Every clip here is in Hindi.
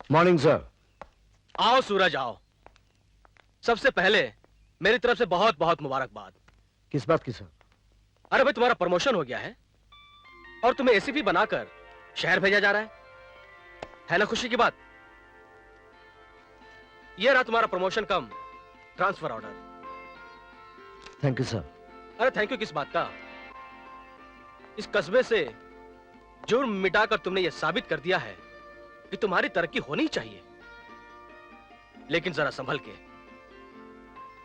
Morning sir. आओ सूरज आओ। सबसे पहले मेरी तरफ से बहुत बहुत मुबारकबाद। किस बात की सर? अरे भाई तुम्हारा प्रमोशन हो गया है और तुम्हें एसीपी बनाकर शहर भेजा जा रहा है ना खुशी की बात? यह रहा तुम्हारा promotion come transfer order. Thank you sir. अरे थैंक यू किस बात का? इस कस्बे से जुर्म मिटाकर तुमने यह साबित कर दिया है कि तुम्हारी तरक्की होनी चाहिए। लेकिन जरा संभल के।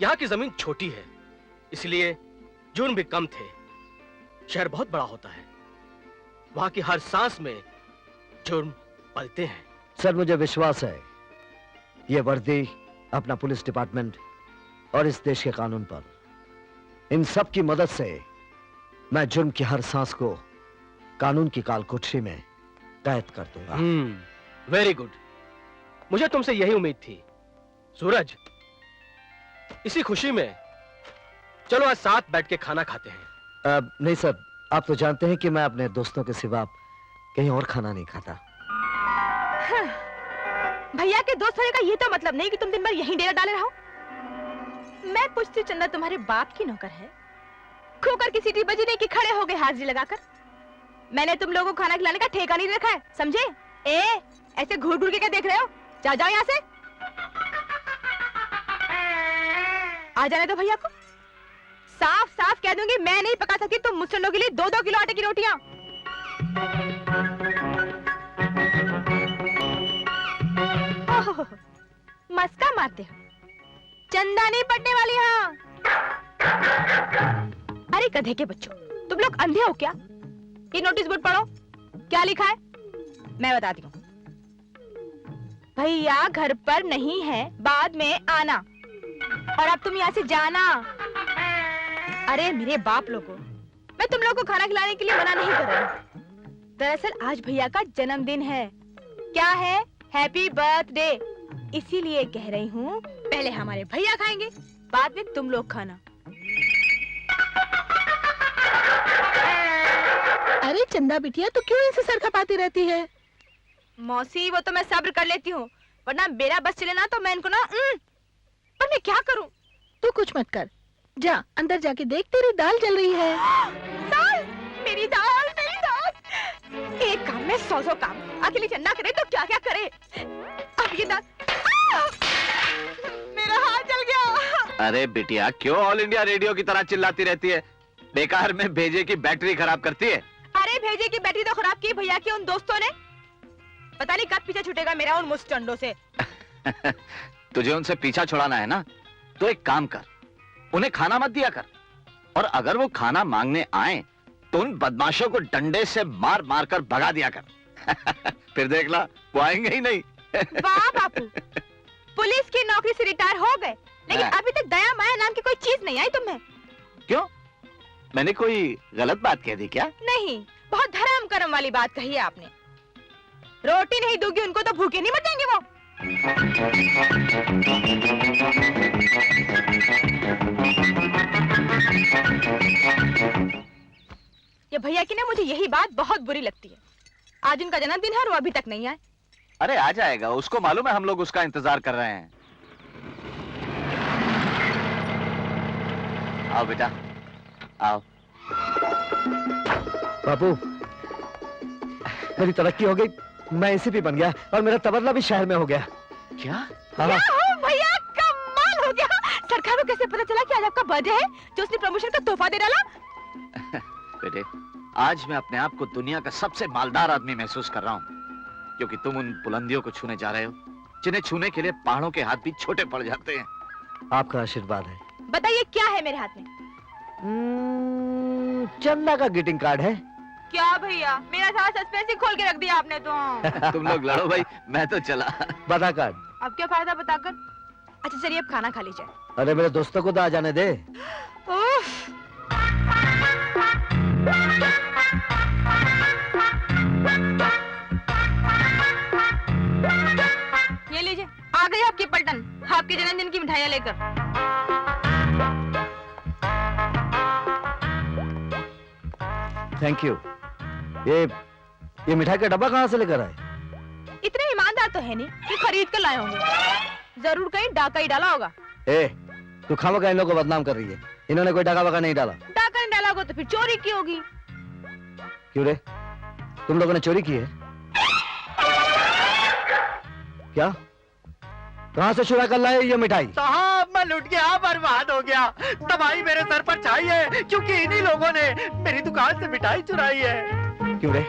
यहां की जमीन छोटी है, इसलिए जुर्म भी कम थे। शहर बहुत बड़ा होता है, वहां की हर सांस में जुर्म पलते हैं। सर मुझे विश्वास है ये वर्दी, अपना पुलिस डिपार्टमेंट और इस देश के कानून पर, इन सब की मदद से मैं जुर्म की हर सांस को कानून की कालकोठरी में कैद कर दूंगा। Very good. मुझे तुमसे यही उम्मीद थी। सूरज, इसी खुशी में चलो आज साथ बैठ के खाना खाते हैं। नहीं सर, आप तो जानते हैं कि मैं अपने दोस्तों के सिवा कहीं और खाना नहीं खाता। हाँ। भैया के दोस्त होने का ये तो मतलब नहीं कि तुम दिन भर यहीं डेरा डाले रहो। मैं पूछती चंदा तुम्हारे बाप की नौकर है? खोकर की सीटी बजी नहीं कि खड़े हो गए हाजिरी लगाकर। मैंने तुम लोगों को खाना खिलाने का ठेका नहीं रखा है, समझे? ऐसे घूर घूर के क्या देख रहे हो? जाओ यहाँ से। आ जाने दो भैया को। साफ साफ कह दूंगी मैं नहीं पका सकती तुम मुसलमानों के लिए 2-2 किलो आटे की रोटियां। मस्का मारते हो, चंदा नहीं पड़ने वाली। हाँ अरे गधे के बच्चों, तुम लोग अंधे हो क्या? ये नोटिस बोर्ड पढ़ो, क्या लिखा है मैं बताती हूँ। भैया घर पर नहीं है, बाद में आना, और अब तुम यहाँ से जाना। अरे मेरे बाप लोगों, मैं तुम लोगों को खाना खिलाने के लिए मना नहीं कर रही। दरअसल आज भैया का जन्मदिन है। क्या है? Happy birthday. इसीलिए कह रही हूँ पहले हमारे भैया खाएंगे, बाद में तुम लोग खाना। अरे चंदा बिटिया, तो क्यों ऐसे सर खपाती रहती है? मौसी वो तो मैं सब्र कर लेती हूँ, वरना मेरा बस चले ना तो मैं इनको ना पर मैं क्या करूँ? तू कुछ मत कर, जा अंदर जाके देख, तेरी दाल जल रही है। दाल? मेरी दाल, मेरी दाल। एक काम में 100 काम। अकेली चंदा करे तो क्या क्या करे। अब ये दाल, मेरा हाथ जल गया। अरे बिटिया, क्यों ऑल इंडिया रेडियो की तरह चिल्लाती रहती है? बेकार में भेजे की बैटरी खराब करती है। अरे भेजे की बैटरी तो खराब की भैया के उन दोस्तों ने। पता नहीं कब पीछे छूटेगा मेरा उन मुस्टंडों से। तुझे उनसे पीछा छुड़ाना है ना, तो एक काम कर, उन्हें खाना मत दिया कर, और अगर वो खाना मांगने आए तो उन बदमाशों को डंडे से मार मार कर भगा दिया कर। फिर देख ला, वो आएंगे ही नहीं। वाह बापू, पुलिस की नौकरी से रिटायर हो गए, लेकिन अभी तक दया माया नाम की कोई चीज नहीं आई तुम्हें। क्यों? मैंने कोई गलत बात कह दी क्या? नहीं, बहुत धर्म कर्म वाली बात कही है आपने। रोटी नहीं दोगी उनको तो भूखे नहीं मर जाएंगे वो। ये भैया की ना मुझे यही बात बहुत बुरी लगती है। आज उनका जन्मदिन है और वो अभी तक नहीं आए। अरे आ जाएगा, उसको मालूम है हम लोग उसका इंतजार कर रहे हैं। आओ बेटा, आओ। बापू, मेरी तरक्की हो गई, मैं एसीपी बन गया और मेरा तबदला भी शहर में हो गया। क्या? हाँ। भैया कमाल हो गया। सरकार को कैसे पता चला कि आज आपका बर्थडे है जो उसने प्रमोशन का तोहफा दे डाला? बेटे, आज मैं अपने आप को दुनिया का सबसे मालदार आदमी महसूस कर रहा हूँ, क्योंकि तुम उन बुलंदियों को छूने जा रहे हो जिन्हें छूने के लिए पहाड़ों के हाथ भी छोटे पड़ जाते हैं। आपका आशीर्वाद है। बताइए क्या है मेरे हाथ में? चंदा का ग्रीटिंग कार्ड है। क्या भैया, मेरा सारा सस्पेंस ही खोल के रख दिया आपने तो। तुम लोग लड़ो भाई, मैं तो चला। बता कार्ड। अब क्या फायदा बताकर? अच्छा चलिए अब खाना खा लीजिए। अरे मेरे दोस्तों को तो आ जाने दे। ये लीजिए, आ गई आपकी पलटन, आपके जन्मदिन की मिठाइयाँ लेकर। Thank you. ये मिठाई का डब्बा कहाँ से लेकर आए? इतने ईमानदार तो तो है नहीं कि खरीद कर लाए होंगे। जरूर कहीं डाका ही डाला होगा। ए, तू खामखा इन लोगों को बदनाम कर रही है। इन्होंने कोई डाका वाका नहीं डाला। डाका नहीं डाला होगा तो फिर चोरी की होगी। क्यों रे, तुम लोगों ने चोरी की है क्या? कहां से चुरा कर लाए ये मिठाई? साहब मैं लुट गया, बर्बाद हो गया। तबाही मेरे सर पर छाई है क्योंकि इन्हीं लोगों ने मेरी दुकान से मिठाई चुराई है। क्यों रे,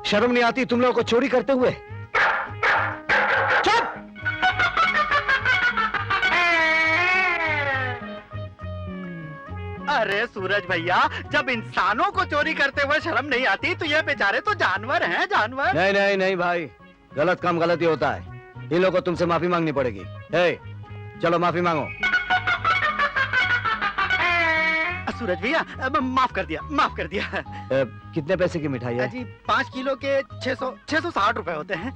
शर्म नहीं आती तुम लोगों को चोरी करते हुए? चुप! अरे सूरज भैया, जब इंसानों को चोरी करते हुए शर्म नहीं आती तो ये बेचारे तो जानवर हैं, जानवर। नहीं नहीं नहीं भाई, गलत काम गलत ही होता है। इन लोगों को तुमसे माफी मांगनी पड़ेगी। ए, चलो माफी मांगो। सूरज भैया माफ कर दिया, माफ कर दिया। कितने पैसे की मिठाई है? जी 5 किलो के 660 रुपए होते हैं।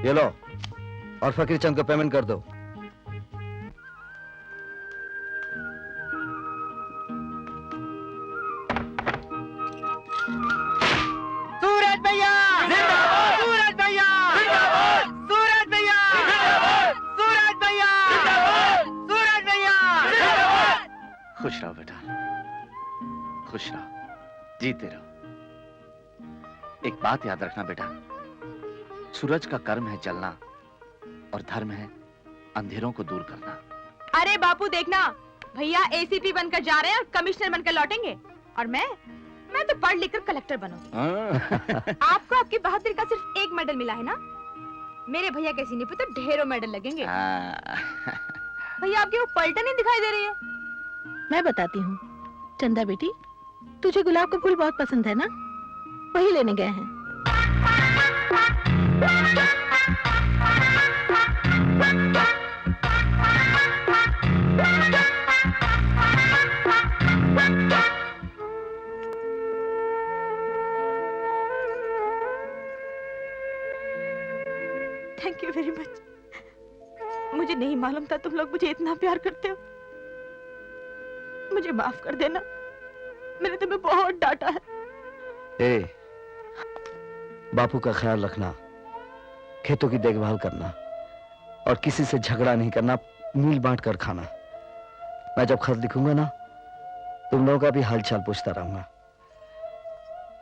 ये लो, और फकीर चंद को पेमेंट कर दो। सूरज भैया, सूरज भैया, सूरज भैया, सूरज भैया, सूरज भैया। खुश रहो बेटा, खुश रहो, जीते रहो। एक बात याद रखना बेटा, सूरज का कर्म है जलना और धर्म है अंधेरों को दूर करना। अरे बापू देखना, भैया एसीपी बनकर जा रहे हैं और कमिश्नर बनकर लौटेंगे, और मैं तो पढ़ लिख कर कलेक्टर बनूंगी। आपको आपकी बहादुरी का सिर्फ एक मेडल मिला है ना? मेरे भैया के सीने पे तो ढेरों मेडल लगेंगे। भैया आपकी वो पलटन नहीं दिखाई दे रही है। मैं बताती हूँ। चंदा बेटी, तुझे गुलाब का फूल बहुत पसंद है ना? वही लेने गए हैं। Thank you very much. मुझे नहीं मालूम था तुम लोग मुझे इतना प्यार करते हो। मुझे माफ कर देना, मैंने तुम्हें बहुत डांटा है। ए, बापू का ख्याल रखना, खेतों की देखभाल करना और किसी से झगड़ा नहीं करना, मिल बांट कर खाना। मैं जब खत लिखूंगा ना, तुम लोगों का भी हालचाल पूछता रहूंगा।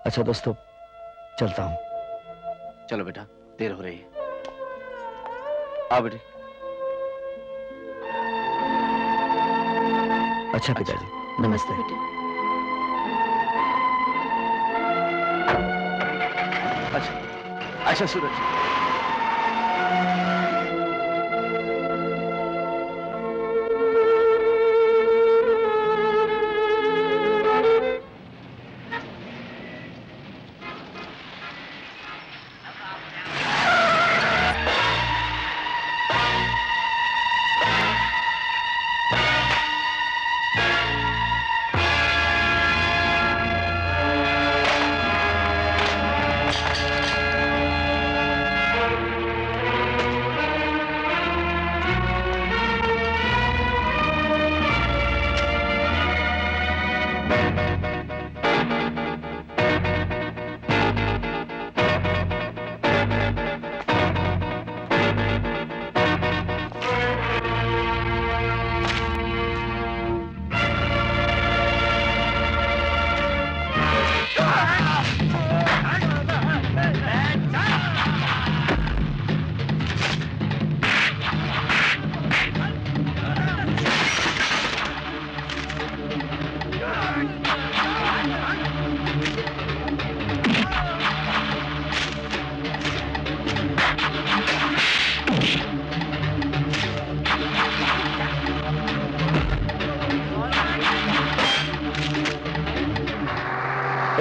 अच्छा दोस्तों, चलता हूं। चलो बेटा, देर हो रही है। आओ बेटी। अच्छा पिताजी, नमस्ते। बेटे। अच्छा अच्छा सूरज,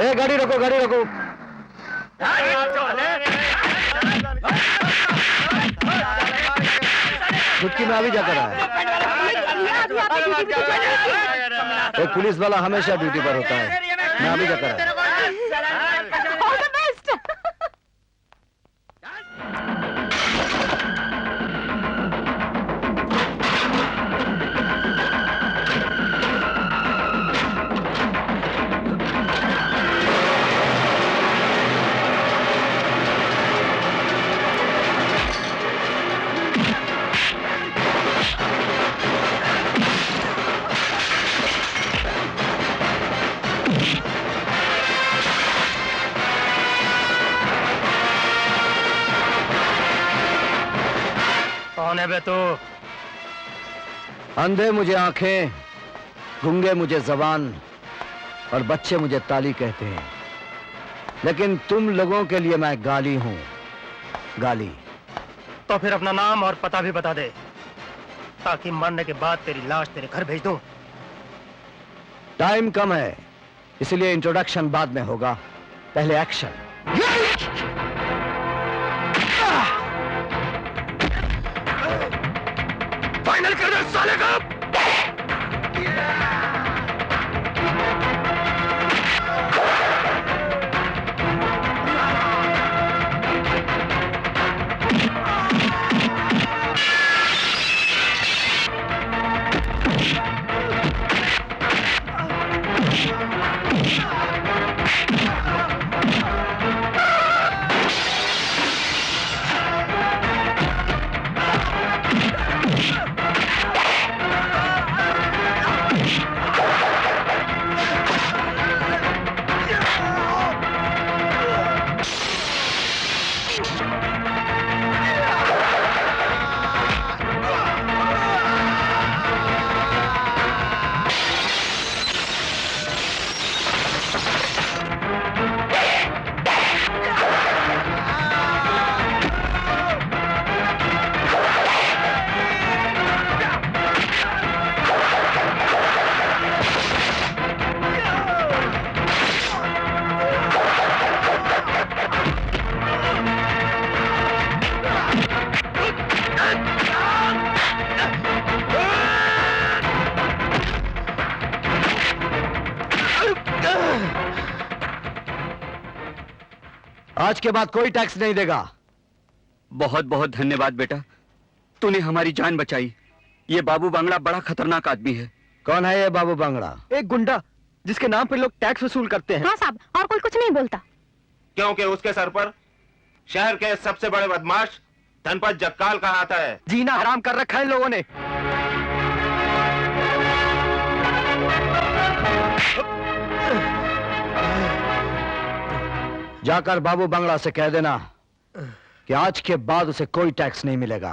ए, गाड़ी रोको, गाड़ी रोको। चुटकी में अभी जाकर आया। एक पुलिस वाला हमेशा ड्यूटी पर होता है। मैं अभी जाकर आया। All the best. कौन है बे तू? अंधे मुझे आंखें, गूंगे मुझे जबान और बच्चे मुझे ताली कहते हैं, लेकिन तुम लोगों के लिए मैं गाली हूं, गाली। तो फिर अपना नाम और पता भी बता दे, ताकि मरने के बाद तेरी लाश तेरे घर भेज दूं। टाइम कम है, इसलिए इंट्रोडक्शन बाद में होगा, पहले एक्शन। फाइनल कर दे साले का। आज के बाद कोई टैक्स नहीं देगा। बहुत बहुत धन्यवाद बेटा, तूने हमारी जान बचाई। ये बाबू बांगड़ा बड़ा खतरनाक आदमी है। कौन है ये बाबू बांगड़ा? एक गुंडा जिसके नाम पर लोग टैक्स वसूल करते हैं। हाँ साहब, और कोई कुछ नहीं बोलता। क्योंकि उसके सर पर शहर के सबसे बड़े बदमाश धनपत जक्काल का हाथ है। जीना हराम कर रखा है इन लोगों ने। जाकर बाबू बांगड़ा से कह देना कि आज के बाद उसे कोई टैक्स नहीं मिलेगा।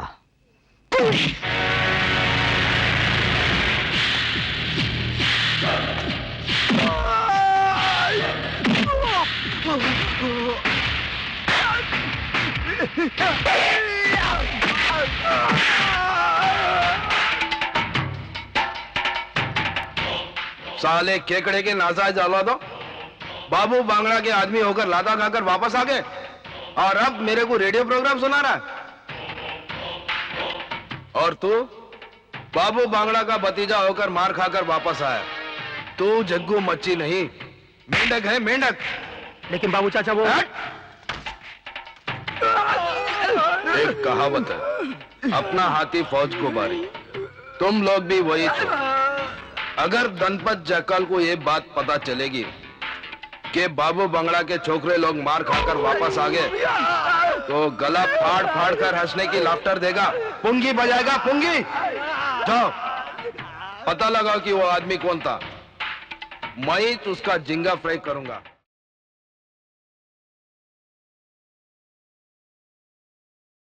साले केकड़े के नाजायज औलादो, बाबू बांगड़ा के आदमी होकर लादा खाकर वापस आ गए और अब मेरे को रेडियो प्रोग्राम सुना रहा है। और तू बाबू बांगड़ा का भतीजा होकर मार खाकर वापस आया। तू जग्गू मच्छी नहीं, मेंढक है मेंढक। लेकिन बाबू चाचा वो एक कहावत है, अपना हाथी फौज को बारी। तुम लोग भी वही थे। अगर धनपत जक्काल को ये बात पता चलेगी कि बाबू बांगड़ा के छोकरे लोग मार खाकर वापस आ गए, तो गला फाड़ फाड़ कर हंसने की लाफ्टर देगा, पुंगी बजाएगा पुंगी। जाओ पता लगाओ कि वो आदमी कौन था, मैं ही उसका जिंगा फ्राई करूंगा।